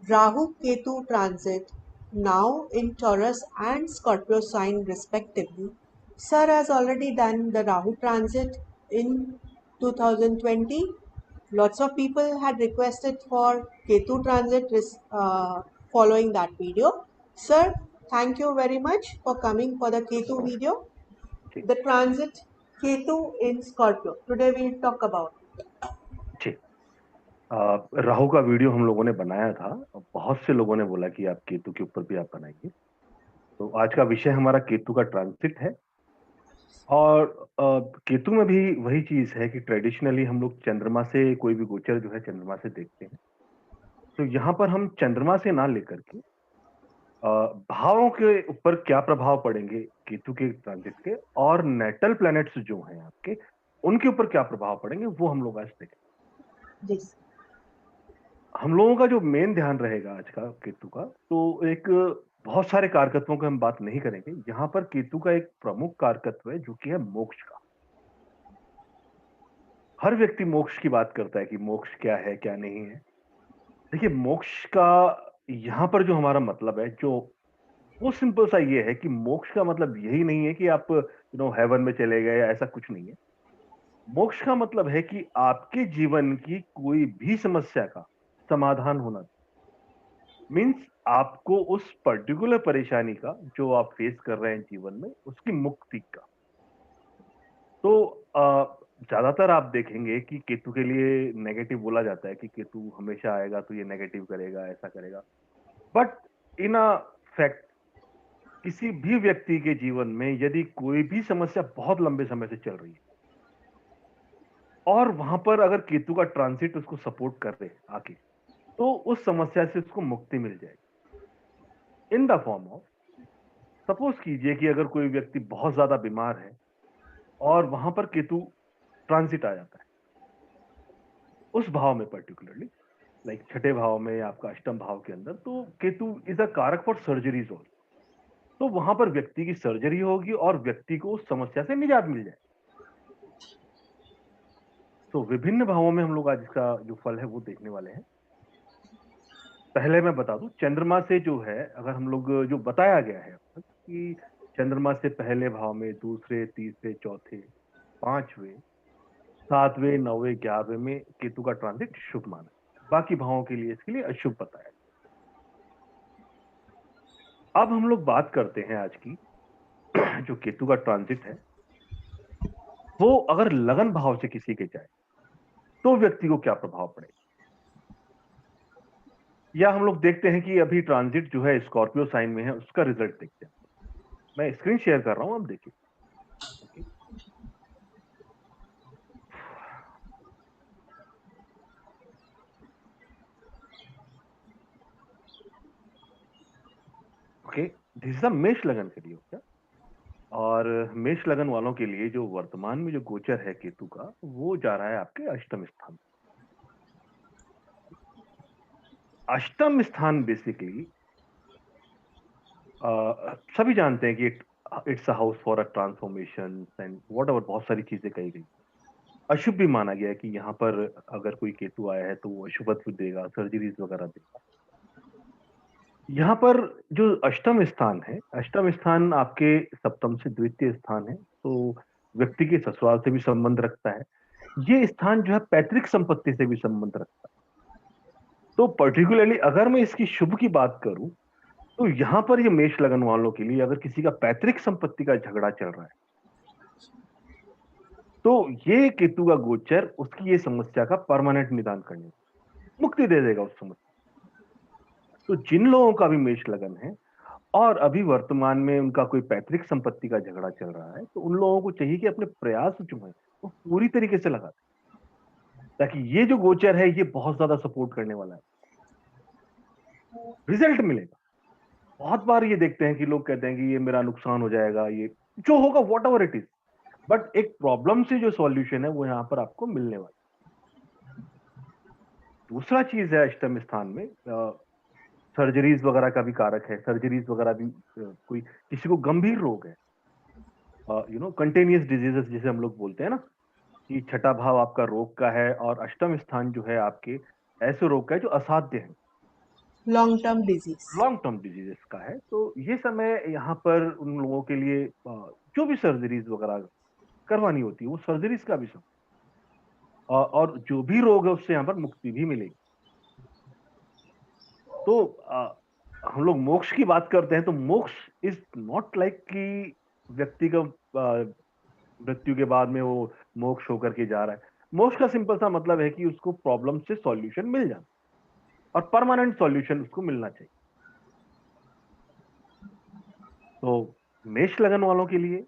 Rahu Ketu transit, now in Taurus and Scorpio sign respectively. Sir has already done the Rahu transit in 2020. Lots of people had requested for Ketu transit following that video. Sir, thank you very much for coming for the Ketu video. Ji The transit Ketu in Scorpio. Today we'll talk about. जी राहु का video हम लोगों ने बनाया था। बहुत से लोगों ने बोला कि आप केतु के ऊपर भी आप बनाइए। तो आज का विषय हमारा केतु का ट्रांसिट है। और केतु में भी वही चीज है कि ट्रेडिशनली हम लोग चंद्रमा से कोई भी गोचर जो है चंद्रमा से देखते हैं। तो यहाँ पर हम चंद्रमा से ना लेकर के भावों के ऊपर क्या प्रभाव पड़ेंगे केतु के ट्रांजिट के, और नेटल प्लैनेट्स जो हैं आपके, उनके ऊपर क्या प्रभाव पड़ेंगे, वो हम लोग आज देखें। Yes. हम लोगों का जो मेन ध्यान रहेगा आज का केतु का, तो एक बहुत सारे कारकत्वों की हम बात नहीं करेंगे। यहाँ पर केतु का एक प्रमुख कारकत्व है जो कि है मोक्ष का। हर व्यक्ति मोक्ष की बात करता है कि मोक्ष क्या है क्या नहीं है। देखिए, मोक्ष का यहाँ पर जो हमारा मतलब है, जो वो सिंपल सा ये है कि मोक्ष का मतलब यही नहीं है कि आप हेवन में चले गए, ऐसा कुछ नहीं है। मोक्ष का मतलब है कि आपके जीवन की कोई भी समस्या का समाधान होना, मीन्स आपको उस पर्टिकुलर परेशानी का जो आप फेस कर रहे हैं जीवन में, उसकी मुक्ति का। तो ज्यादातर आप देखेंगे कि केतु के लिए नेगेटिव बोला जाता है कि केतु हमेशा आएगा तो ये नेगेटिव करेगा, ऐसा करेगा। बट इन अ फैक्ट, किसी भी व्यक्ति के जीवन में यदि कोई भी समस्या बहुत लंबे समय से चल रही है और वहां पर अगर केतु का ट्रांसिट उसको सपोर्ट कर रहे आके, तो उस समस्या से उसको मुक्ति मिल जाएगी in the form of, suppose कीजिए कि अगर कोई व्यक्ति बहुत ज्यादा बीमार है और वहां पर केतु ट्रांसिट आ जाता है उस भाव में, पर्टिकुलरली लाइक छठे भाव में या आपका अष्टम भाव के अंदर, तो केतु इज अ कारक फॉर सर्जरीज ऑल्सो। तो वहां पर व्यक्ति की सर्जरी होगी और व्यक्ति को उस समस्या से निजात मिल जाए। तो विभिन्न भावों में हम लोग आज इसका जो फल है वो देखने वाले हैं। पहले मैं बता दूं, चंद्रमा से जो है, अगर हम लोग जो बताया गया है अब तक कि चंद्रमा से पहले भाव में दूसरे, तीसरे, चौथे, पांचवें, सातवें, नौवें, 11वें में केतु का ट्रांजिट शुभ माना है। बाकी भावों के लिए इसके लिए अशुभ बताया। अब हम लोग बात करते हैं आज की जो केतु का ट्रांजिट है, वो अगर लगन भाव से किसी के जाए तो व्यक्ति को क्या प्रभाव पड़ेगा। या हम लोग देखते हैं कि अभी ट्रांजिट जो है स्कॉर्पियो साइन में है, उसका रिजल्ट देखते हैं। मैं स्क्रीन शेयर कर रहा हूं, आप देखिए। ओके, ओके, दिस इज मेष लगन के लिए होगा। और मेष लगन वालों के लिए जो वर्तमान में जो गोचर है केतु का, वो जा रहा है आपके अष्टम स्थान। अष्टम स्थान बेसिकली सभी जानते हैं कि it's a house for a transformation and what ever, बहुत सारी चीजें कही गई। अशुभ भी माना गया है कि यहाँ पर अगर कोई केतु आया है तो वो अशुभत्व देगा, सर्जरीज वगैरह देगा। यहाँ पर जो अष्टम स्थान है, अष्टम स्थान आपके सप्तम से द्वितीय स्थान है, तो व्यक्ति के ससुराल से भी संबंध रखता है। ये स्थान जो है पैतृक संपत्ति से भी संबंध रखता है। तो पर्टिकुलरली अगर मैं इसकी शुभ की बात करूं, तो यहाँ पर ये मेष लगन वालों के लिए अगर किसी का पैतृक संपत्ति का झगड़ा चल रहा है, तो ये केतु का गोचर उसकी ये समस्या का परमानेंट निदान करने, मुक्ति दे देगा उस समस्या। तो जिन लोगों का भी मेष लगन है और अभी वर्तमान में उनका कोई पैतृक संपत्ति का झगड़ा चल रहा है, तो उन लोगों को चाहिए कि अपने प्रयास जो है वो पूरी तरीके से लगा दें, ताकि ये जो गोचर है ये बहुत ज्यादा सपोर्ट करने वाला है, रिजल्ट मिलेगा। बहुत बार ये देखते हैं कि लोग कहते हैं कि ये मेरा नुकसान हो जाएगा, ये जो होगा what ever it is, but एक प्रॉब्लम से जो सॉल्यूशन है वो यहाँ पर आपको मिलने वाला। दूसरा चीज है अष्टम स्थान में सर्जरीज वगैरह का भी कारक है। सर्जरीज वगैरह भी कोई किसी को गंभीर रोग है, कंटेनियस डिजीजेस जिसे हम लोग बोलते हैं ना, कि छठा भाव आपका रोग का है और अष्टम स्थान जो है आपके ऐसे रोग का है जो असाध्य है। Long term disease. Long term diseases का है। तो ये समय यहाँ पर उन लोगों के लिए जो भी सर्जरीज वगैरह करवानी होती है वो सर्जरीज का भी समय, और जो भी रोग है उससे यहाँ पर मुक्ति भी मिलेगी। तो हम लोग मोक्ष की बात करते हैं तो मोक्ष इज नॉट लाइक कि व्यक्ति का मृत्यु के बाद में वो मोक्ष होकर के जा रहा है। मोक्ष का सिंपल सा मतलब है कि उसको प्रॉब्लम से सॉल्यूशन मिल जाए और परमानेंट सॉल्यूशन उसको मिलना चाहिए। तो मेष लगन वालों के लिए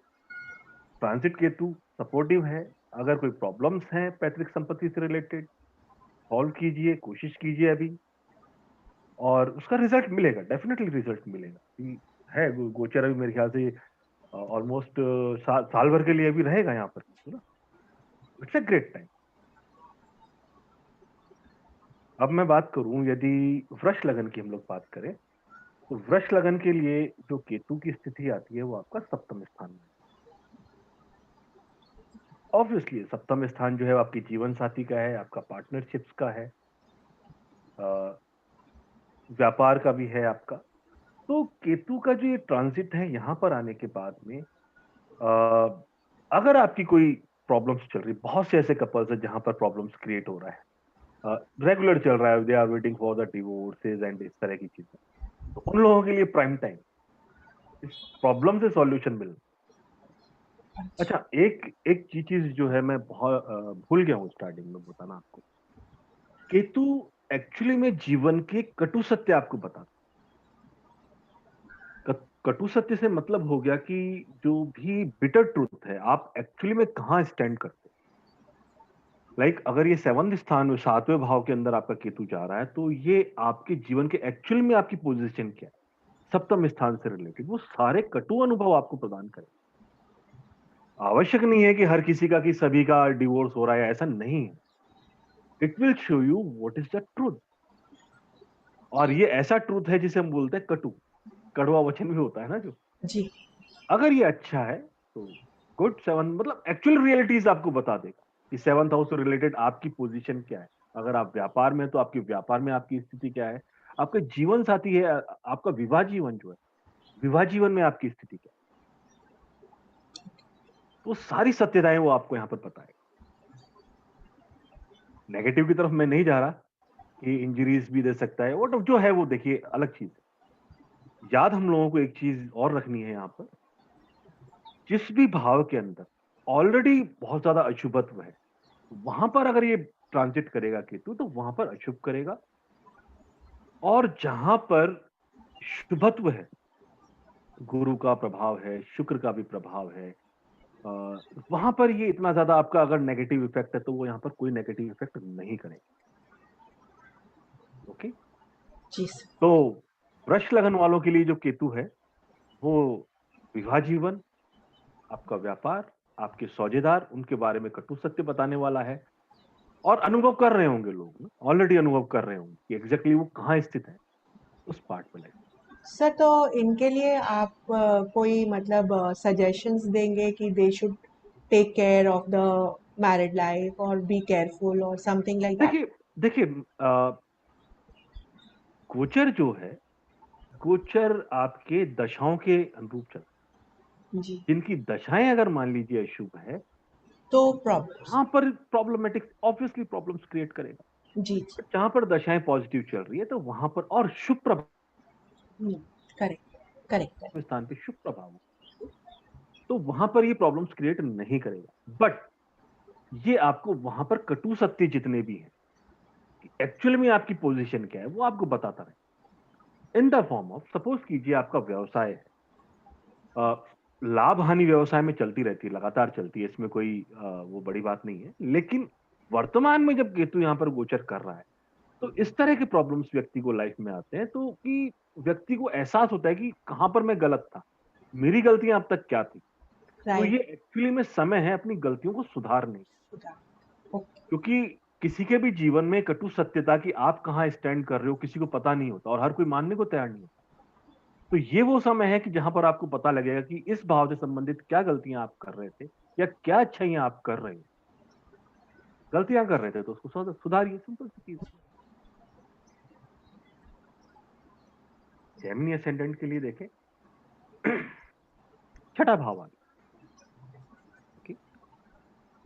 ट्रांजिट केतु सपोर्टिव है। अगर कोई प्रॉब्लम्स हैं पैतृक संपत्ति से रिलेटेड, सॉल्व कीजिए, कोशिश कीजिए अभी, और उसका रिजल्ट मिलेगा, डेफिनेटली रिजल्ट मिलेगा। है गोचर अभी मेरे ख्याल से ऑलमोस्ट साल भर के लिए अभी रहेगा यहाँ पर ना। It's a great time. अब मैं बात करूं, यदि वृष लगन की हम लोग बात करें तो वृष लगन के लिए जो केतु की स्थिति आती है वो आपका सप्तम स्थान में। ऑब्वियसली सप्तम स्थान जो है आपकी जीवन साथी का है, आपका पार्टनरशिप्स का है, व्यापार का भी है आपका। तो केतु का जो ये ट्रांजिट है यहाँ पर आने के बाद में अगर आपकी कोई प्रॉब्लम्स चल रही, बहुत से ऐसे कपल्स हैं जहां पर प्रॉब्लम्स क्रिएट हो रहा है, रेगुलर चल रहा है, they are waiting for the divorces and इस तरह की चीजें, तो उन लोगों के लिए प्राइम टाइम इस प्रॉब्लम से सॉल्यूशन मिल। अच्छा, एक एक चीज जो है मैं बहुत भूल गया हूँ स्टार्टिंग में बताना आपको। केतु एक्चुअली में जीवन के कटु सत्य आपको बताता। कटु सत्य से मतलब हो गया कि जो भी बिटर ट्रूथ है आप एक्चुअली में कहाँ स्टैंड करते। लाइक अगर ये 7वें स्थान में 7वें भाव के अंदर आपका केतु जा रहा है तो ये आपके जीवन के एक्चुअल में आपकी पोजीशन क्या है, सप्तम स्थान से रिलेटेड वो सारे कटु अनुभव आपको प्रदान करें। आवश्यक नहीं है कि हर किसी का कि सभी का डिवोर्स हो रहा है, ऐसा नहीं है। It will show you what is the truth. और ये ऐसा ट्रूथ है जिसे हम बोलते हैं कटु, कड़वा वचन भी होता है ना जो। जी। अगर ये अच्छा है तो गुड। 7 मतलब एक्चुअल रियलिटीज आपको बता देगा कि 7th हाउस से रिलेटेड आपकी पोजीशन क्या है। अगर आप व्यापार में तो आपके व्यापार में आपकी स्थिति क्या है, आपका जीवन साथी है, आपका विवाह जीवन जो है, विवाह जीवन में आपकी स्थिति क्या है, तो सारी सत्यताएं वो आपको यहाँ पर बताएगा। नेगेटिव की तरफ मैं नहीं जा रहा कि इंजरीज भी दे सकता है, वो जो है वो देखिए अलग चीज है। याद हम लोगों को एक चीज और रखनी है यहाँ पर, जिस भी भाव के अंदर ऑलरेडी बहुत ज्यादा अशुभत्व है वहां पर अगर ये ट्रांजिट करेगा केतु तो वहां पर अशुभ करेगा, और जहां पर शुभत्व है, गुरु का प्रभाव है, शुक्र का भी प्रभाव है, वहां पर ये इतना ज्यादा आपका अगर नेगेटिव इफेक्ट है तो वो यहाँ पर कोई नेगेटिव इफेक्ट नहीं करेगा। ओके। जी सर। तो वृष लगन वालों के लिए जो केतु है वो विवाह जीवन, आपका व्यापार, आपके सौजेदार, उनके बारे में कटु सत्य बताने वाला है। और अनुभव कर रहे होंगे लोग, ऑलरेडी अनुभव कर रहे होंगे कि एग्जैक्टली वो कहाँ स्थित है उस पार्ट में। लाइक सर तो इनके लिए आप कोई मतलब सजेशंस देंगे कि they should take care of the married life और बी केयरफुल और समथिंग लाइक दैट? देखिए देखिए गोचर जो है, गोचर आपके दशाओं के अनुरूप चल, जी। जिनकी दशाएं अगर मान लीजिए अशुभ है तो तो प्रॉब्लम्स। वहां पर प्रॉब्लमेटिक ऑब्वियसली प्रॉब्लम्स क्रिएट करेगा। जी जी। बट जहां पर दशाएं पॉजिटिव चल रही है तो वहां पर, और शुभ प्रभाव करेक्ट करेक्ट है। स्थान पे शुभ प्रभाव हो, तो वहां पर ये प्रॉब्लम्स क्रिएट नहीं करेगा। बट ये आपको वहां पर कटु सत्य जितने भी हैं, एक्चुअल में आपकी पोजीशन क्या है वो आपको बताता रहे in the form of, suppose कीजिए आपका व्यवसाय है, लाभ हानि व्यवसाय में चलती रहती है, लगातार चलती है, इसमें कोई वो बड़ी बात नहीं है। लेकिन वर्तमान में जब केतु यहाँ पर गोचर कर रहा है तो इस तरह के प्रॉब्लम्स व्यक्ति को लाइफ में आते हैं, तो कि व्यक्ति को एहसास होता है कि कहां पर मैं गलत था, मेरी गलतियां अब तक क्या थी। तो राइट। ये एक्चुअली में समय है अपनी गलतियों को सुधारने की। ओके। क्योंकि किसी के भी जीवन में कटु सत्यता कि आप कहाँ स्टैंड कर रहे हो किसी को पता नहीं होता, और हर कोई मानने को तैयार नहीं होता। तो ये वो समय है कि जहां पर आपको पता लगेगा कि इस भाव से संबंधित क्या गलतियां आप कर रहे थे या क्या अच्छाइयां आप कर रहे हो। गलतियां कर रहे थे तो उसको सुधारिए, सिंपल सी चीज। जेमिनी असेंडेंट के लिए देखें, छठा भाव आ गया।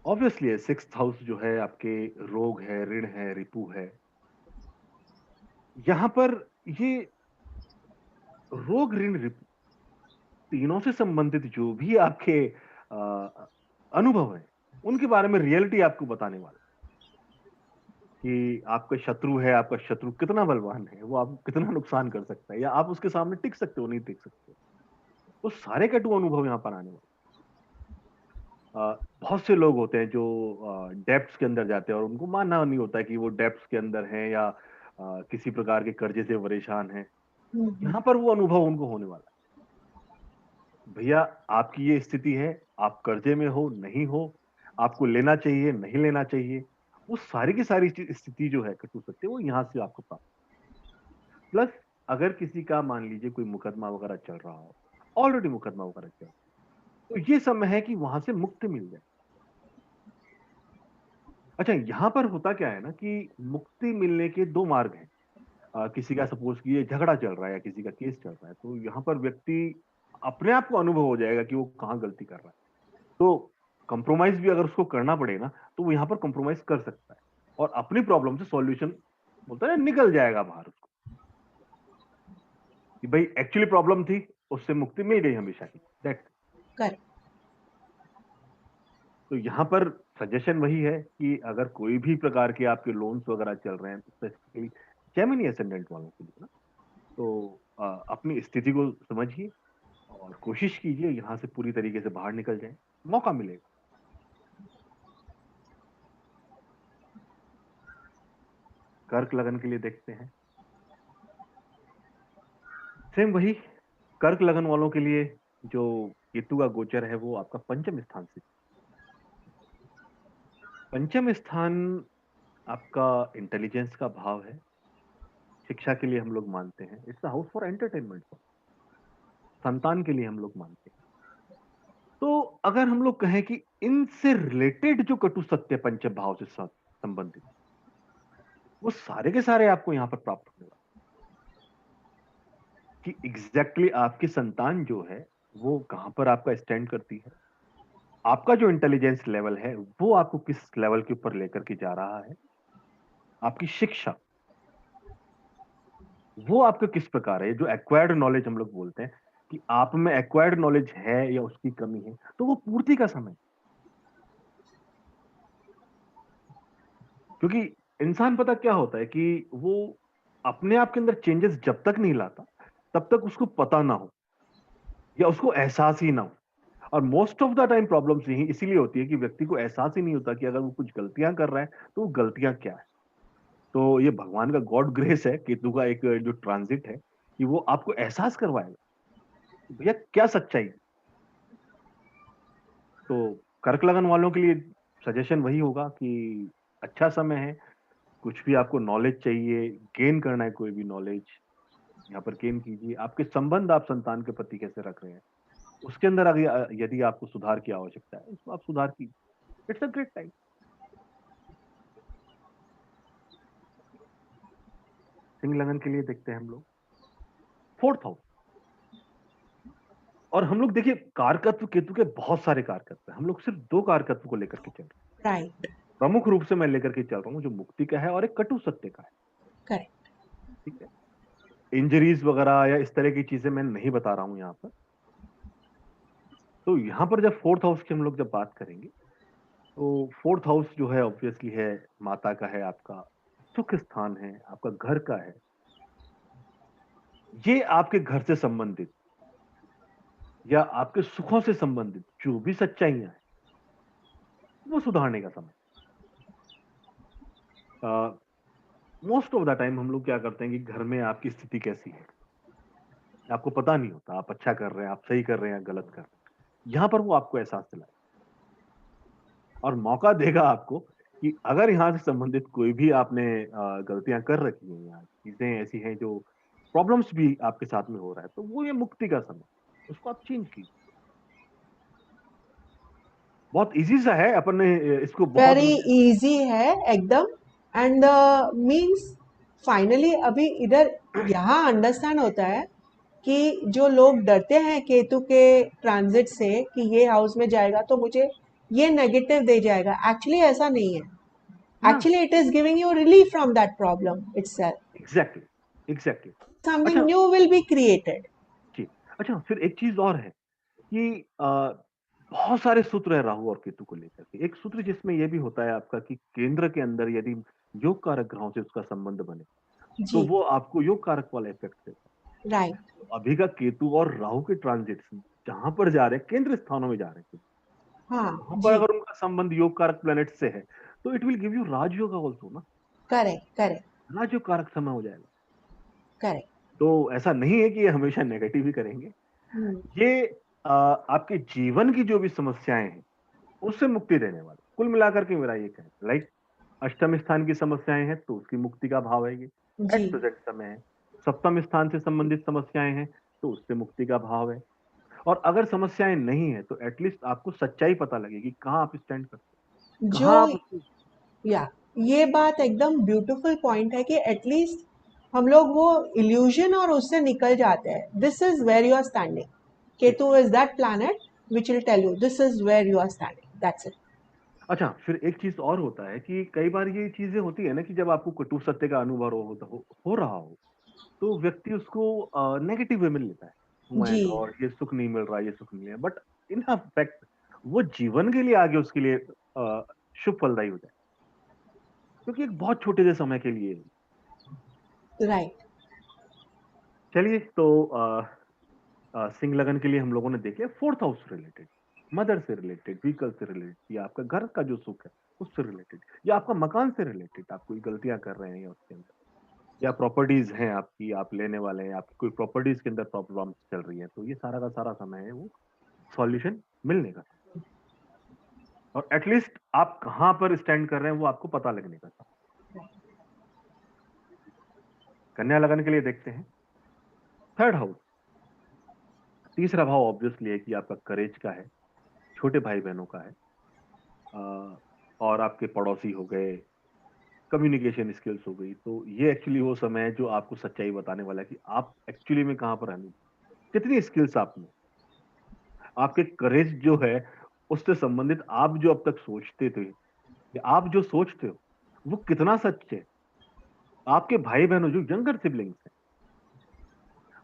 ऑब्वियसली है, 6th हाउस जो है आपके रोग है, ऋण है, रिपु है। यहां पर ये रोग, ऋण, रिपु तीनों से संबंधित जो भी आपके अनुभव है, उनके बारे में रियलिटी आपको बताने वाला कि आपका शत्रु है, आपका शत्रु कितना बलवान है, वो आपको कितना नुकसान कर सकता है, या आप उसके सामने टिक सकते हो, नहीं टिक सकते। तो सारे कटु अनुभव यहां पर आने वाले। बहुत से लोग होते हैं जो डेप्थ्स के अंदर जाते हैं और उनको मानना नहीं होता है कि वो डेप्थ्स के अंदर हैं या किसी प्रकार के कर्जे से परेशान हैं। यहाँ पर वो अनुभव उनको होने वाला है। भैया, आपकी ये स्थिति है, आप कर्जे में हो, नहीं हो, आपको लेना चाहिए, नहीं लेना चाहिए, वो सारी की सारी स्थिति जो है कटु सत्य, वो यहाँ से आपको प्राप्त। प्लस अगर किसी का मान लीजिए कोई मुकदमा वगैरह चल रहा हो, ऑलरेडी मुकदमा वगैरह चल रहा है, तो ये समय है कि वहां से मुक्ति मिल जाए। अच्छा, यहाँ पर होता क्या है ना कि मुक्ति मिलने के दो मार्ग हैं। किसी का सपोज कि ये झगड़ा चल रहा है या किसी का केस चल रहा है, तो यहाँ पर व्यक्ति अपने आप को अनुभव हो जाएगा कि वो कहाँ गलती कर रहा है। तो कंप्रोमाइज भी अगर उसको करना पड़े ना, तो वो यहाँ पर कंप्रोमाइज कर सकता है और अपनी प्रॉब्लम से सॉल्यूशन बोलता है निकल जाएगा बाहर उसको, कि भाई एक्चुअली प्रॉब्लम थी, उससे मुक्ति मिल गई हमेशा की। करेक्ट। तो यहाँ पर सजेशन वही है कि अगर कोई भी प्रकार के आपके लोन्स वगैरह चल रहे हैं, स्पेसिफिकली जेमिनी असेंडेंट वालों के लिए ना, तो अपनी स्थिति को समझिए और कोशिश कीजिए यहाँ से पूरी तरीके से बाहर निकल जाए, मौका मिलेगा। कर्क लगन के लिए देखते हैं, सेम वही। कर्क लगन वालों के लिए जो केतु का गोचर है वो आपका पंचम स्थान से, पंचम स्थान आपका इंटेलिजेंस का भाव है, शिक्षा के लिए हम लोग मानते हैं, इट्स हाउस फॉर एंटरटेनमेंट, संतान के लिए हम लोग मानते हैं। तो अगर हम लोग कहें कि इनसे रिलेटेड जो कटु सत्य पंचम भाव से संबंधित, वो सारे के सारे आपको यहां पर प्राप्त होगा कि एग्जैक्टली आपकी संतान जो है वो कहां पर आपका स्टैंड करती है, आपका जो इंटेलिजेंस लेवल है वो आपको किस लेवल के ऊपर लेकर के जा रहा है, आपकी शिक्षा वो आपका किस प्रकार है, जो एक्वायर्ड नॉलेज हम लोग बोलते हैं कि आप में एक्वायर्ड नॉलेज है या उसकी कमी है, तो वो पूर्ति का समय। क्योंकि इंसान पता क्या होता है कि वो अपने आप के अंदर चेंजेस जब तक नहीं लाता तब तक उसको पता ना हो या उसको एहसास ही ना हो। और most of the time problems यही इसीलिए होती है कि व्यक्ति को एहसास ही नहीं होता कि अगर वो कुछ गलतियां कर रहा है तो वो गलतियां क्या है। तो ये भगवान का गॉड ग्रेस है, केतु का एक जो ट्रांजिट है कि वो आपको एहसास करवाएगा भैया क्या सच्चाई। तो कर्क लगन वालों के लिए सजेशन वही होगा कि अच्छा समय है, कुछ भी आपको नॉलेज चाहिए, गेन करना है, कोई भी नॉलेज यहाँ पर गेन कीजिए। आपके संबंध आप संतान के प्रति कैसे रख रहे हैं, उसके अंदर अगर यदि आपको सुधार की आवश्यकता है उसको आप सुधार कीजिए। It's a great time. Singh लगन के लिए देखते हैं हम लोग 4th हाउस, और हम लोग देखिए कारकत्व केतु के बहुत सारे कारकत्व हैं, हम लोग सिर्फ 2 कारकत्व को लेकर के चल रहे हैं। राइट। प्रमुख रूप से मैं लेकर के चल रहा हूँ जो मुक्ति का है और एक कटु सत्य का है। करेक्ट। ठीक है, इंजरीज वगैरह या इस तरह की चीजें मैं नहीं बता रहा हूं यहाँ पर। तो यहाँ पर जब 4th हाउस की हम लोग जब बात करेंगे तो 4th हाउस जो है ऑब्वियसली है माता का है, आपका सुख स्थान है, आपका घर का है। ये आपके घर से संबंधित या आपके सुखों से संबंधित जो भी सच्चाइयां हैं वो सुधारने का समय। मोस्ट ऑफ द टाइम हम लोग क्या करते हैं कि घर में आपकी स्थिति कैसी है आपको पता नहीं होता, आप अच्छा कर रहे हैं, आप सही कर रहे हैं, गलत कर रहे हैं। यहाँ पर वो आपको एहसास दिलाए और मौका देगा आपको कि अगर यहाँ से संबंधित कोई भी आपने गलतियां कर रखी हैं या चीजें ऐसी हैं जो प्रॉब्लम्स भी आपके साथ में हो रहा है, तो वो ये मुक्ति का समय, उसको आप चेंज कीजिए। बहुत इजी सा है, अपन ने इसको बहुत वेरी इजी है एकदम। एंड मीन्स फाइनली अभी इधर यहाँ अंडरस्टैंड होता है कि जो लोग डरते हैं केतु के ट्रांजिट से कि ये हाउस में जाएगा तो मुझे ये नेगेटिव दे जाएगा, एक्चुअली ऐसा नहीं है। ना। Actually it is giving you relief from that problem itself. Exactly, exactly. Something अच्छा, न्यू विल बी क्रिएटेड। जी। अच्छा, फिर एक चीज और है कि बहुत सारे सूत्र है राहु और केतु को लेकर के। एक सूत्र जिसमें यह भी होता है आपका कि केंद्र के अंदर यदि योग कारक ग्रहों से उसका संबंध बने तो जी। वो आपको योग कारक वाला इफेक्ट देता राइट। है। तो अभी का केतु और राहु के ट्रांजिट जहां पर जा रहे हैं, केंद्र स्थानों में जा रहे हैं, हाँ वहां पर जी। अगर उनका संबंध योग कारक प्लैनेट से है तो it will give you rajyog also ना। करेक्ट करेक्ट राजयोग कारक समय हो जाएगा। करेक्ट। तो ऐसा नहीं है कि ये हमेशा नेगेटिव ही करेंगे। हम्म। ये आपके जीवन की जो भी समस्याएं हैं उससे मुक्ति देने वाले, कुल मिलाकर के मेरा ये कहना। लाइक अष्टम स्थान की समस्याएं हैं तो उसकी मुक्ति का भाव है ये, जी। एट प्रेजेंट समय है। सप्तम स्थान से संबंधित समस्याएं हैं तो उससे मुक्ति का भाव है। और अगर समस्याएं नहीं है तो एटलीस्ट आपको सच्चाई पता लगेगी, कहाँ आप स्टैंड करते हैं, जो कहाँ आप उसको। या ये बात एकदम ब्यूटीफुल पॉइंट है कि एटलीस्ट हम लोग वो इल्यूजन और उससे निकल जाते हैं। This is where you are standing. ठीक। Ketu is that planet which will tell you this is where you are standing, that's it. अच्छा, फिर एक चीज और होता है कि कई बार ये चीजें होती है ना कि जब आपको कटु सत्य का अनुभव हो रहा हो तो व्यक्ति उसको नेगेटिव वे में लेता है। My ji. गॉड, ये सुख नहीं मिल रहा, ये सुख नहीं है, बट इन फैक्ट वो जीवन के लिए आगे उसके लिए शुभ फलदायी हो जाए, क्योंकि एक बहुत छोटे से समय के लिए है। राइट। चलिए, तो सिंह लगन के लिए हम लोगों ने देख लिया फोर्थ हाउस से रिलेटेड, मदर से रिलेटेड, व्हीकल से रिलेटेड, या आपका घर का जो सुख है उससे रिलेटेड, या आपका मकान से रिलेटेड, आप कोई गलतियां कर रहे हैं या उसके अंदर, या प्रॉपर्टीज हैं आपकी, आप लेने वाले हैं, आपकी कोई प्रॉपर्टीज के अंदर प्रॉब्लम चल रही है, तो ये सारा का सारा समय है वो सॉल्यूशन मिलने का। और एटलीस्ट आप कहां पर स्टैंड कर रहे हैं वो आपको पता लगने का। कन्या लगन के लिए देखते हैं थर्ड हाउस। तीसरा भाव ऑब्वियसली है कि आपका करेज का है, छोटे भाई बहनों का है, और आपके पड़ोसी हो गए, कम्युनिकेशन स्किल्स हो गई। तो ये एक्चुअली वो समय है जो आपको सच्चाई बताने वाला है कि आप एक्चुअली में कहां पर हैं, कितनी स्किल्स आप में, आपके करेज जो है उससे संबंधित आप जो अब तक सोचते थे, या आप जो सोचते हो वो कितना सच है। आपके भाई बहनों जो यंगर सिबलिंग्स हैं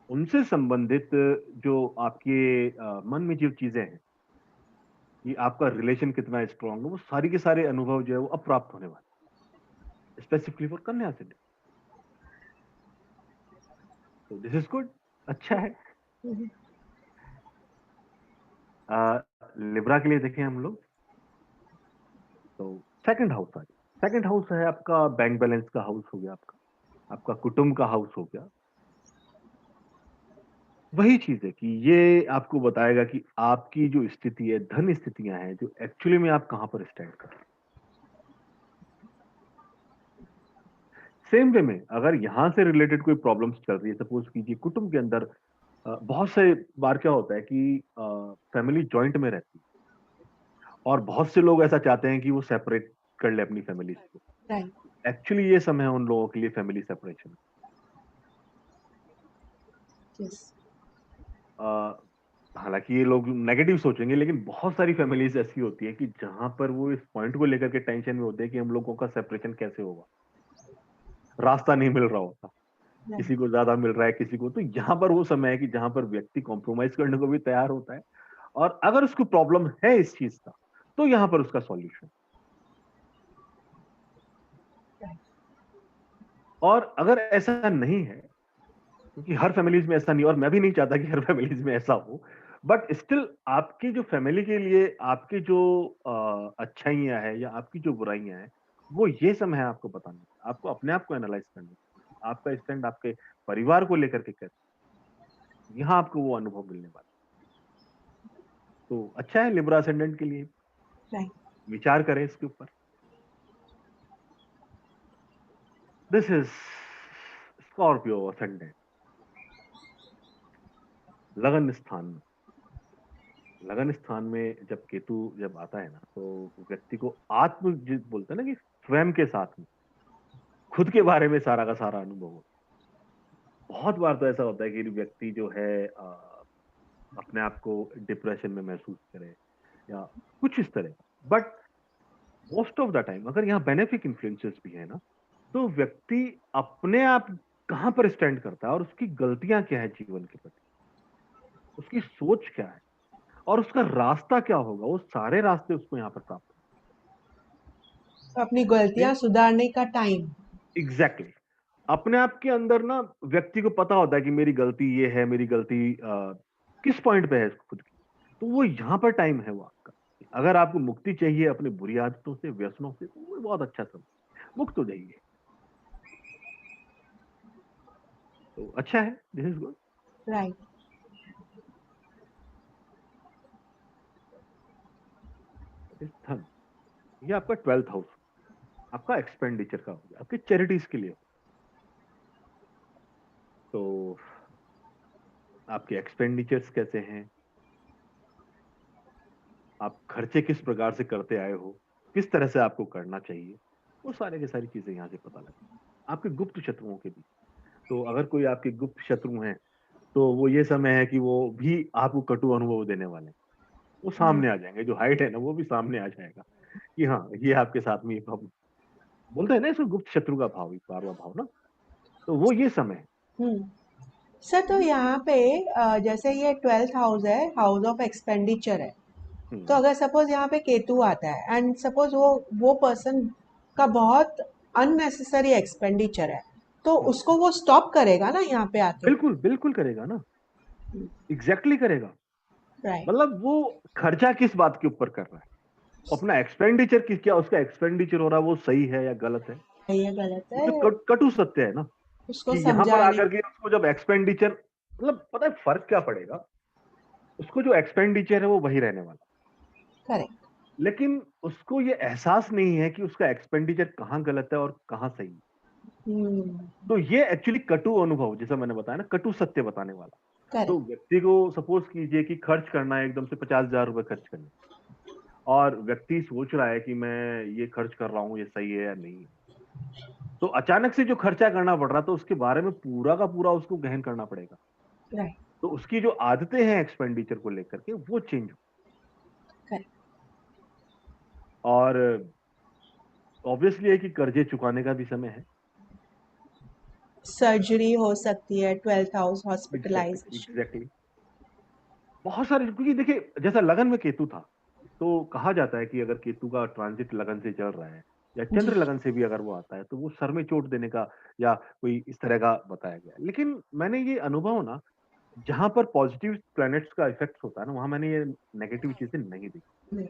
उनसे संबंधित जो आपके मन में जो चीजें हैं, कि आपका रिलेशन कितना स्ट्रांग है, वो सारी के सारे अनुभव जो है वो अब प्राप्त होने वाले, स्पेसिफिकली फॉर कन्या से। तो दिस इज गुड, अच्छा है। लिब्रा के लिए देखें हम लोग, तो सेकंड हाउस आ गया। सेकंड हाउस है आपका बैंक बैलेंस का हाउस हो गया, आपका आपका कुटुंब का हाउस हो गया। वही चीज है कि ये आपको बताएगा कि आपकी जो स्थिति है, धन स्थितियां हैं, जो एक्चुअली में आप कहां पर स्टैंड कर रहे हैं। सेम वे में अगर यहां से रिलेटेड कोई प्रॉब्लम्स चल रही है, सपोज कीजिए कुटुंब के अंदर, बहुत से बार क्या होता है कि फैमिली जॉइंट में रहती है और बहुत से लोग ऐसा चाहते हैं कि वो सेपरेट कर ले अपनी फैमिली को। राइट। एक्चुअली ये समय है उन लोगों के लिए फैमिली सेपरेशन। यस। हालांकि ये लोग नेगेटिव सोचेंगे, लेकिन बहुत सारी फैमिलीज ऐसी होती है कि जहां पर वो इस पॉइंट को लेकर के टेंशन में होते हैं कि हम लोगों का सेपरेशन कैसे होगा, रास्ता नहीं मिल रहा होता, किसी को ज्यादा मिल रहा है, किसी को। तो यहाँ पर वो समय है कि जहां पर व्यक्ति कॉम्प्रोमाइज करने को भी तैयार होता है, और अगर उसको प्रॉब्लम है इस चीज का तो यहाँ पर उसका सॉल्यूशन। और अगर ऐसा नहीं है, क्योंकि हर फैमिलीज में ऐसा नहीं, और मैं भी नहीं चाहता कि हर फैमिलीज में ऐसा हो, बट स्टिल आपकी जो फैमिली के लिए आपकी जो अच्छाइयां हैं या आपकी जो बुराइयां हैं, वो ये समय है आपको बताने का, आपको अपने आप को एनालाइज करने का, आपका स्टैंड आपके परिवार को लेकर के कैसे, यहाँ आपको वो अनुभव मिलने वाला। तो अच्छा है लिब्रा असेंडेंट के लिए, राइट। विचार करें इसके ऊपर। This is Scorpio ascendant. लगन स्थान में, लगन स्थान में जब केतु जब आता है ना, तो व्यक्ति को आत्म बोलते हैं ना कि स्वयं के साथ में खुद के बारे में सारा का सारा अनुभव हो। बहुत बार तो ऐसा होता है कि व्यक्ति जो है अपने आप को डिप्रेशन में महसूस करे या कुछ इस तरह। But most of the time अगर यहाँ बेनिफिक इन्फ्लुएंसेस भी है ना, तो व्यक्ति अपने आप कहाँ पर स्टैंड करता है और उसकी गलतियां क्या है जीवन के प्रति, उसकी सोच क्या है और उसका रास्ता क्या होगा, वो सारे रास्ते उसको यहाँ पर प्राप्त अपनी होंगे। गलतियां सुधारने का टाइम। Exactly exactly. अपने आप के अंदर ना व्यक्ति को पता होता है कि मेरी गलती ये है, मेरी गलती किस पॉइंट पे है खुद की। तो वो यहाँ पर टाइम है वो आपका। अगर आपको मुक्ति चाहिए अपनी बुरी आदतों से, व्यसनों से, तो वो बहुत अच्छा समय, मुक्त हो जाइए। तो अच्छा है, दिस इज गुड। राइट। धन, ये आपका 12th हाउस, आपका एक्सपेंडिचर का हो गया, आपके चैरिटीज के लिए हो। तो आपके एक्सपेंडिचर्स कैसे हैं, आप खर्चे किस प्रकार से करते आए हो, किस तरह से आपको करना चाहिए, वो सारे की सारी चीजें यहाँ से पता लगती है। आपके गुप्त शत्रुओं के भी, तो अगर कोई आपके गुप्त शत्रु हैं, तो वो ये समय है कि वो भी आपको कटु अनुभव देने वाले हैं। वो सामने आ जाएंगे, जो हाइट है ना वो भी सामने आ जाएगा कि हाँ ये आपके साथ में ये प्रॉब्लम। बोलते हैं ना इसको गुप्त शत्रु का भाव, पारवा भाव ना, तो वो ये समय है। हम्म। सर, तो यहाँ पे जैसे ये 12th हाउस है, हाउस ऑफ एक्सपेंडिचर है। तो हम्म, अगर सपोज यहाँ पे केतु आता है एंड सपोज वो पर्सन का बहुत अननेसेसरी एक्सपेंडिचर है, तो हम्म, उसको वो स्टॉप करेगा ना यहाँ पे आके। बिल्कुल बिल्कुल करेगा ना, एग्जैक्टली करेगा। राइट। मतलब वो खर्चा किस बात के ऊपर कर रहा है, अपना एक्सपेंडिचर किस, क्या उसका एक्सपेंडिचर हो रहा है वो सही है या गलत है। ये गलत ये है। तो कटु सत्य है ना, उसको कि यहाँ पर समझाने। आकर के उसको जब एक्सपेंडिचर, मतलब पता है फर्क क्या पड़ेगा, उसको जो एक्सपेंडिचर है वो वही रहने वाला, करेक्ट। लेकिन उसको ये एहसास नहीं है कि उसका एक्सपेंडिचर कहाँ गलत है और कहाँ सही है। हम्म। तो ये एक्चुअली कटु अनुभव, जैसा मैंने बताया ना, कटु सत्य बताने वाला। तो करेक्ट। व्यक्ति को सपोज कीजिए कि खर्च करना है, एकदम से 50,000 रुपए खर्च करने, और व्यक्ति सोच रहा है कि मैं ये खर्च कर रहा हूँ, ये सही है या नहीं है। तो अचानक से जो खर्चा करना पड़ रहा, तो उसके बारे में पूरा का पूरा उसको गहन करना पड़ेगा। राइट। तो उसकी जो आदतें हैं एक्सपेंडिचर को लेकर के वो चेंज हो। करेक्ट। और ऑब्वियसली है कि कर्जे चुकाने का भी समय है। सर्जरी हो सकती है, 12th house exactly hospitalisation. Exactly, बहुत सारे, क्योंकि देखिए जैसा लगन में केतु था, तो कहा जाता है कि अगर केतु का ट्रांजिट लगन से चल रहा है या जी। चंद्र लगन से भी अगर वो आता है, तो वो सर में चोट देने का या कोई इस तरह का बताया गया है। लेकिन मैंने ये अनुभव ना, जहां पर पॉजिटिव प्लैनेट्स का इफेक्ट होता है ना, वहां मैंने ये नेगेटिव चीजें नहीं देखी। नहीं।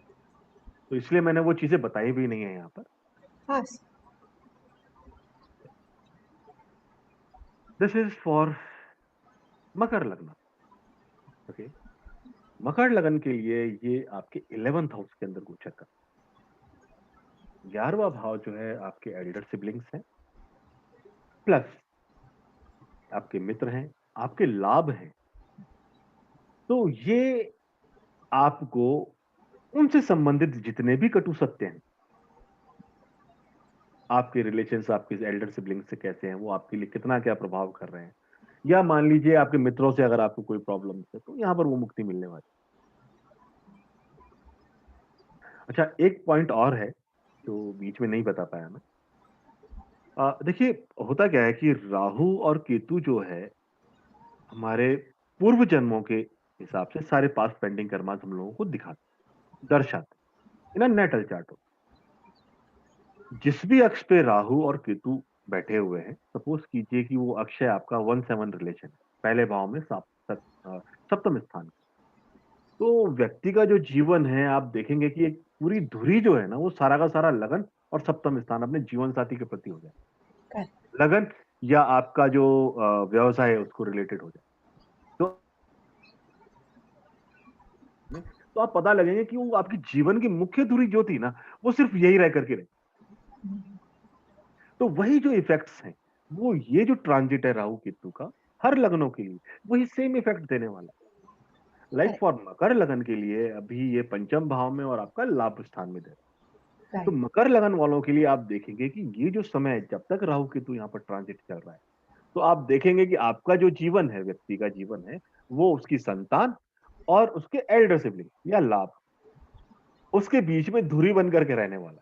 तो इसलिए मैंने वो चीजें बताई भी नहीं है यहाँ पर। हाँ। दिस इज फॉर मकर लग्न। ओके, मकर लगन के लिए ये आपके 11th हाउस के अंदर गोचर कर, 11वां भाव जो है आपके एल्डर सिबलिंग्स हैं, प्लस आपके मित्र हैं, आपके लाभ हैं। तो ये आपको उनसे संबंधित जितने भी कटु सत्य हैं, आपके रिलेशंस आपके एल्डर सिबलिंग्स से कैसे हैं, वो आपके लिए कितना क्या प्रभाव कर रहे हैं, या मान लीजिए आपके मित्रों से अगर आपको कोई प्रॉब्लम है, तो यहाँ पर वो मुक्ति मिलने वाली। अच्छा, एक पॉइंट और है जो बीच में नहीं बता पाया मैं। देखिए, होता क्या है कि राहु और केतु जो है, हमारे पूर्व जन्मों के हिसाब से सारे पास्ट पेंडिंग कर्मास हम लोगों को दिखाते, दर्शाते, इन नेटल चार्ट हो। जिस भी अक्ष पे राहु और केतु बैठे हुए हैं, सपोज कीजिए कि वो अक्ष है आपका 1-7 रिलेशन, पहले भाव में सप्तम स्थान। तो व्यक्ति का जो जीवन है, आप देखेंगे कि एक पूरी धुरी जो है ना, वो सारा का सारा लगन और सप्तम स्थान अपने जीवन साथी के प्रति हो जाए। करेक्ट। लगन या आपका जो व्यवसाय है उसको रिलेटेड हो जाए। तो तो आप पता लगेंगे कि वो आपकी जीवन की मुख्य धुरी जो थी ना, वो सिर्फ यही रह करके रही। तो वही जो इफेक्ट्स हैं, वो ये जो ट्रांजिट है राहु केतु का, हर लग्नों के लिए वही सेम इफेक्ट देने वाला है। Like correct. फॉर मकर लगन के लिए अभी ये पंचम भाव में और आपका लाभ स्थान में दे रहा है। तो राइट। मकर लगन वालों के लिए आप देखेंगे कि ये जो समय है, जब तक राहु केतु यहाँ पर ट्रांजिट चल रहा है, तो आप देखेंगे कि आपका जो जीवन है, व्यक्ति का जीवन है, वो उसकी संतान और उसके एल्डर सिबलिंग या लाभ, उसके बीच में धुरी बन करके रहने वाला है।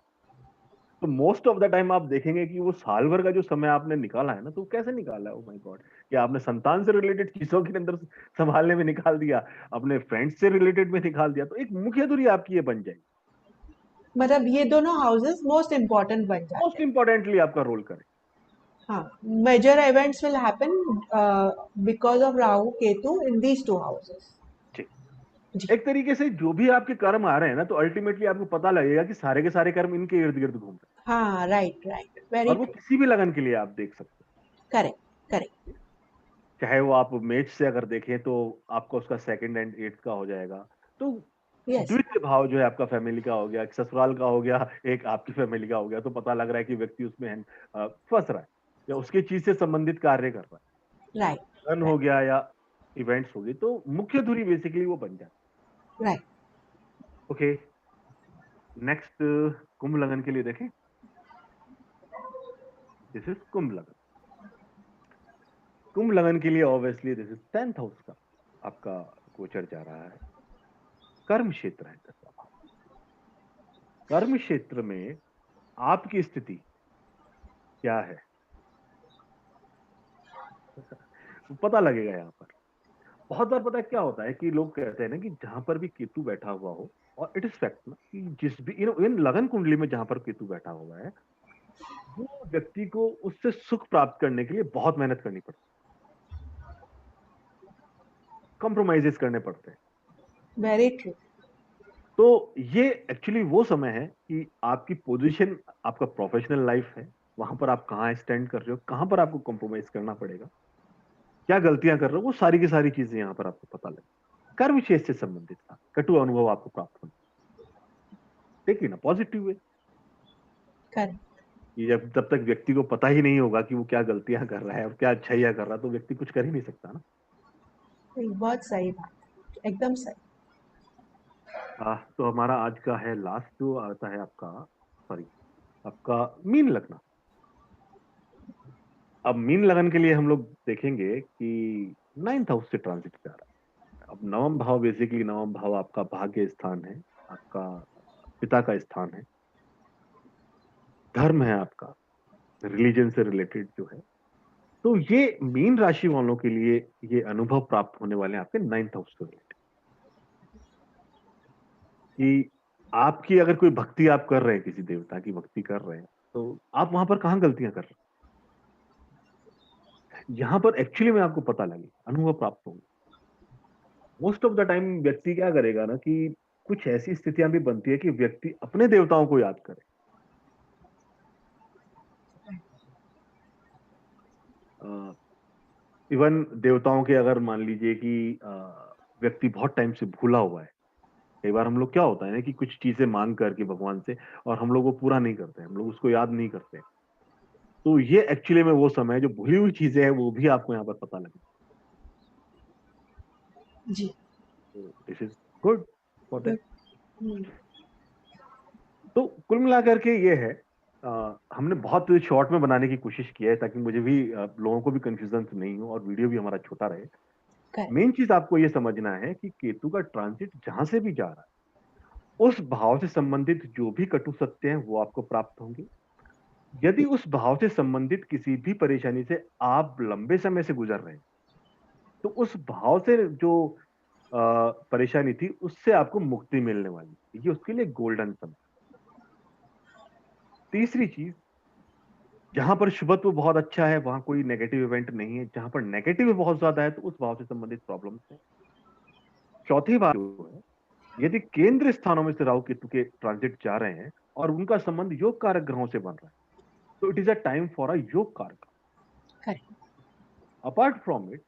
तो मोस्ट ऑफ द टाइम आप देखेंगे कि वो साल भर का जो समय आपने निकाला है ना, तो कैसे निकाला है, ओ माय गॉड, कि आपने संतान से रिलेटेड चीजों के अंदर संभालने में निकाल दिया, अपने फ्रेंड्स से रिलेटेड में निकाल दिया, तो एक मुख्य धुरी आपकी ये बन जाएगी, मतलब ये दोनों हाउसेस मोस्ट इम्पोर्टेंट बन जाते मोस्ट हैं। इंपॉर्टेंटली आपका रोल करे। हाँ, major events will happen because of Rahu Ketu in these two houses. ठीक। जी। एक तरीके से जो भी आपके कर्म आ रहे हैं ना, तो अल्टीमेटली आपको पता लगेगा कि सारे के सारे कर्म इनके इर्द गिर्द घूम रहे हाँ, राइट राइट, हैं, वेरी और वो ट्रू। किसी भी लगन के लिए आप देख सकते करेक्ट करेक्ट। हैं। चाहे वो आप मेष से अगर देखें तो आपका उसका सेकंड एंड एट्थ का हो जाएगा, तो यस। द्वितीय भाव जो है आपका फैमिली का हो गया, एक ससुराल का हो गया, एक आपकी फैमिली का हो गया, तो पता लग रहा है कि व्यक्ति उसमें फंस रहा है या उसकी चीज से संबंधित कार्य कर रहा राइट है, धन हो राइट गया या इवेंट्स हो गई, तो मुख्य धुरी बेसिकली वो बन जाती राइट। है। ओके, नेक्स्ट कुंभ लगन के लिए देखें। दिस इज कुंभ लगन। कुंभ लगन के लिए obviously this is 10th house का आपका गोचर जा रहा है, कर्म क्षेत्र है 10वां भाव। कर्म क्षेत्र में आपकी स्थिति क्या है पता लगेगा यहाँ पर। बहुत बार पता है क्या होता है कि लोग कहते हैं ना कि जहां पर भी केतु बैठा हुआ हो, और इट इज फैक्ट ना कि जिस भी इन लगन कुंडली में जहां पर केतु बैठा हुआ है, वो व्यक्ति को उससे सुख प्राप्त करने के लिए बहुत मेहनत करनी पड़ती है, कॉम्प्रोमाइजेस करने पड़ते हैं। Very true. तो ये एक्चुअली वो समय है कि आपकी पोजीशन, आपका प्रोफेशनल लाइफ है, वहां पर आप कहाँ स्टैंड कर रहे हो, कहां पर आपको कॉम्प्रोमाइज करना पड़ेगा, क्या गलतियां कर रहे हो, वो सारी की सारी चीजें यहाँ पर आपको पता लगे। कर्म विशेष से संबंधित था, कटु अनुभव आपको प्राप्त होने, देखिए ना पॉजिटिव वे, करेक्ट। कि जब तक व्यक्ति को पता ही नहीं होगा कि वो क्या गलतियां कर रहा है और क्या अच्छाइयां कर रहा है, तो व्यक्ति कुछ कर ही नहीं सकता ना। बहुत सही बात, एकदम सही। तो हमारा आज का है लास्ट जो आता है आपका, सॉरी, आपका मीन लगना। अब मीन लगन के लिए हम लोग देखेंगे कि 9th हाउस से ट्रांजिट कर रहा है। अब नवम भाव, बेसिकली नवम भाव आपका भाग्य स्थान है, आपका पिता का स्थान है, धर्म है आपका, रिलीजन से रिलेटेड जो है। तो ये मीन राशि वालों के लिए ये अनुभव प्राप्त होने वाले हैं आपके 9th हाउस से रिलेटेड, कि आपकी अगर कोई भक्ति आप कर रहे हैं, किसी देवता की भक्ति कर रहे हैं, तो आप वहां पर कहाँ गलतियां कर रहे हैं, यहां पर एक्चुअली में आपको पता लगे, अनुभव प्राप्त होंगे। मोस्ट ऑफ द टाइम व्यक्ति क्या करेगा ना कि कुछ ऐसी स्थितियां भी बनती है कि व्यक्ति अपने देवताओं को याद करे। इवन देवताओं के अगर मान लीजिए कि व्यक्ति बहुत टाइम से भूला हुआ है, कई बार हम लोग क्या होता है ना कि कुछ चीजें मांग करके भगवान से, और हम लोग वो पूरा नहीं करते, हम लोग उसको याद नहीं करते, तो ये एक्चुअली में वो समय है जो भूली हुई चीजें हैं वो भी आपको यहाँ पर पता लगे। जी। This is good for that. Good. तो कुल मिलाकर के ये है, हमने बहुत शॉर्ट में बनाने की कोशिश की है ताकि मुझे भी लोगों को भी कंफ्यूजन नहीं हो और वीडियो भी हमारा छोटा रहे। करेक्ट। मेन चीज आपको ये समझना है कि केतु का ट्रांजिट जहां से भी जा रहा है, उस भाव से संबंधित जो भी कटु सत्य हैं वो आपको प्राप्त होंगे। यदि उस भाव से संबंधित किसी भी परेशानी से आप लंबे समय से गुजर रहे हैं, तो उस भाव से जो परेशानी थी उससे आपको मुक्ति मिलने वाली है। ये उसके लिए गोल्डन समय। तीसरी चीज, जहां पर शुभत्व बहुत अच्छा है वहां कोई नेगेटिव इवेंट नहीं है, जहां पर नेगेटिव बहुत ज्यादा है तो उस भाव से संबंधित प्रॉब्लम्स है। चौथी बात जो है, यदि केंद्र स्थानों में से राहु केतु के ट्रांजिट जा रहे हैं और उनका संबंध योग कारक ग्रहों से बन रहा है, तो it is a time for a योग कारक। करेक्ट। अपार्ट फ्रॉम इट,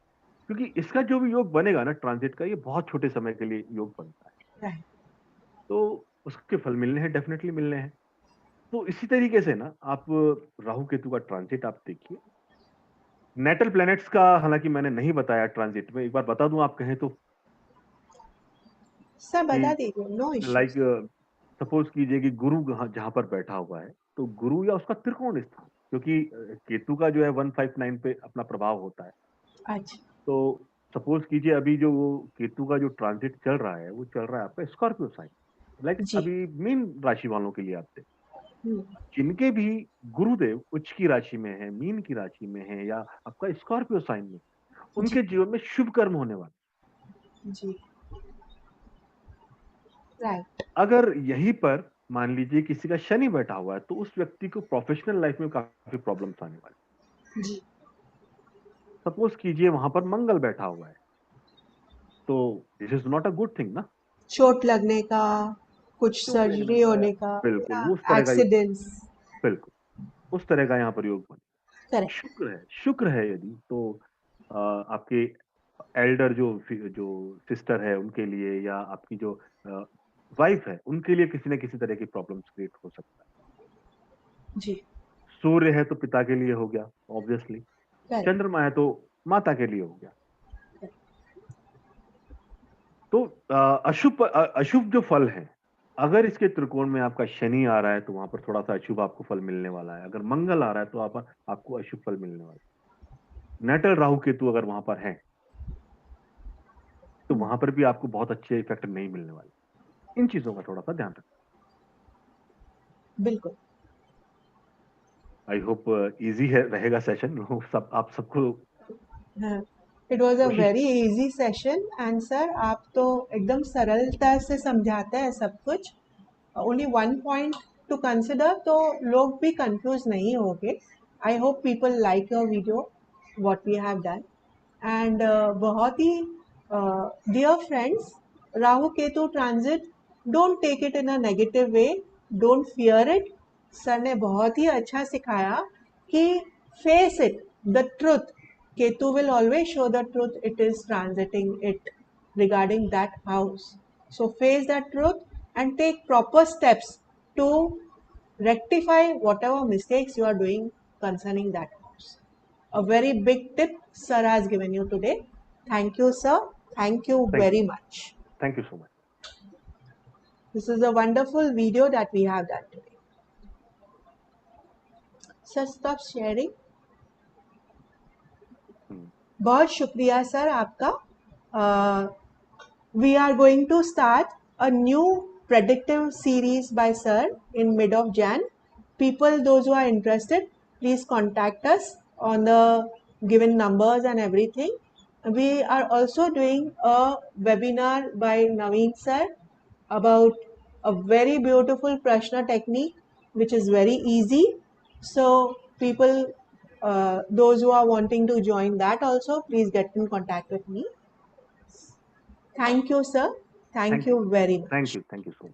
क्योंकि इसका जो भी योग बनेगा ना ट्रांजिट का, ये बहुत छोटे समय के लिए योग बनता है, राइट। तो उसके फल मिलने हैं, डेफिनेटली मिलने हैं। तो इसी तरीके से ना आप राहु केतु का ट्रांजिट आप देखिए। नेटल प्लैनेट्स का हालांकि मैंने नहीं बताया ट्रांजिट में, एक बार बता दूं आप कहें तो, सर कि बता दीजिए, नो लाइक इश्यूज। सपोज कीजिए कि गुरु जहां पर बैठा हुआ है, तो गुरु या उसका त्रिकोण स्थान, क्योंकि केतु का जो है 159 पे अपना प्रभाव होता है। अच्छा। तो सपोज कीजिए अभी जो वो केतु का जो ट्रांजिट चल रहा है वो चल रहा है आपका स्कॉर्पियो साइन, लाइक जी। अभी मीन राशि वालों के लिए आपसे, हम्म, जिनके भी गुरुदेव उच्च की राशि में है, मीन की राशि में है या आपका स्कॉर्पियो साइन में, जी। उनके जीवन में शुभ कर्म होने वाले। जी। राइट। अगर यहीं पर मान लीजिए किसी का शनि बैठा हुआ है तो उस व्यक्ति को प्रोफेशनल लाइफ में काफी प्रॉब्लम्स आने वाले। जी। सपोज कीजिए वहां पर मंगल बैठा हुआ है, तो this is not a good thing ना। चोट लगने का, कुछ चोट लगने सर्जरी का, होने का, बिल्कुल या वो उस तरह का एक्सीडेंट्स। बिल्कुल उस तरह का यहाँ पर योग बने। करेक्ट। शुक्र है यदि तो आपके एल्डर जो जो सिस्टर है उनके लिए या आपकी जो वाइफ है उनके लिए किसी न किसी तरह की प्रॉब्लम्स क्रिएट हो सकता जी। है। सूर्य है तो पिता के लिए हो गया ऑब्वियसली, करेक्ट। चंद्रमा है तो माता के लिए हो गया। तो अशुभ जो फल है, अगर इसके त्रिकोण में आपका शनि आ रहा है तो वहां पर थोड़ा सा अशुभ आपको फल मिलने वाला है। अगर मंगल आ रहा है तो आपको अशुभ फल मिलने वाला है। नेटल राहु केतु अगर वहां पर है तो वहां पर भी आपको बहुत अच्छे इफेक्ट नहीं मिलने वाले। इन चीजों का थोड़ा सा ध्यान रखें। बिल्कुल। आई होप इजी है रहेगा सेशन, सब आप सबको हाँ, इट वॉज अ कोशिश। Very easy session and sir आप तो एकदम सरलता से समझाते हैं सब कुछ। Only one point to consider, तो लोग भी कंफ्यूज नहीं होंगे। I hope people like your video what we have done. And बहुत ही dear friends, Rahu Ketu transit, don't take it in a negative way, don't fear it. Sir ने बहुत ही अच्छा सिखाया कि face it, the truth, Ketu will always show the truth it is transiting it regarding that house. So face that truth and take proper steps to rectify whatever mistakes you are doing concerning that house. A very big tip sir has given you today. Thank you, sir. Thank you thank you, very much. Thank you so much. This is a wonderful video that we have done today. Sir, stop sharing. बहुत शुक्रिया sir आपका। we are going to start a new predictive series by sir in mid of Jan. People, those who are interested, please contact us on the given numbers and everything. We are also doing a webinar by Naveen sir about a very beautiful Prashna technique, which is very easy. So people, those who are wanting to join that also, please get in contact with me. Thank you, sir. Thank thank you, you very thank much. You, thank you so much.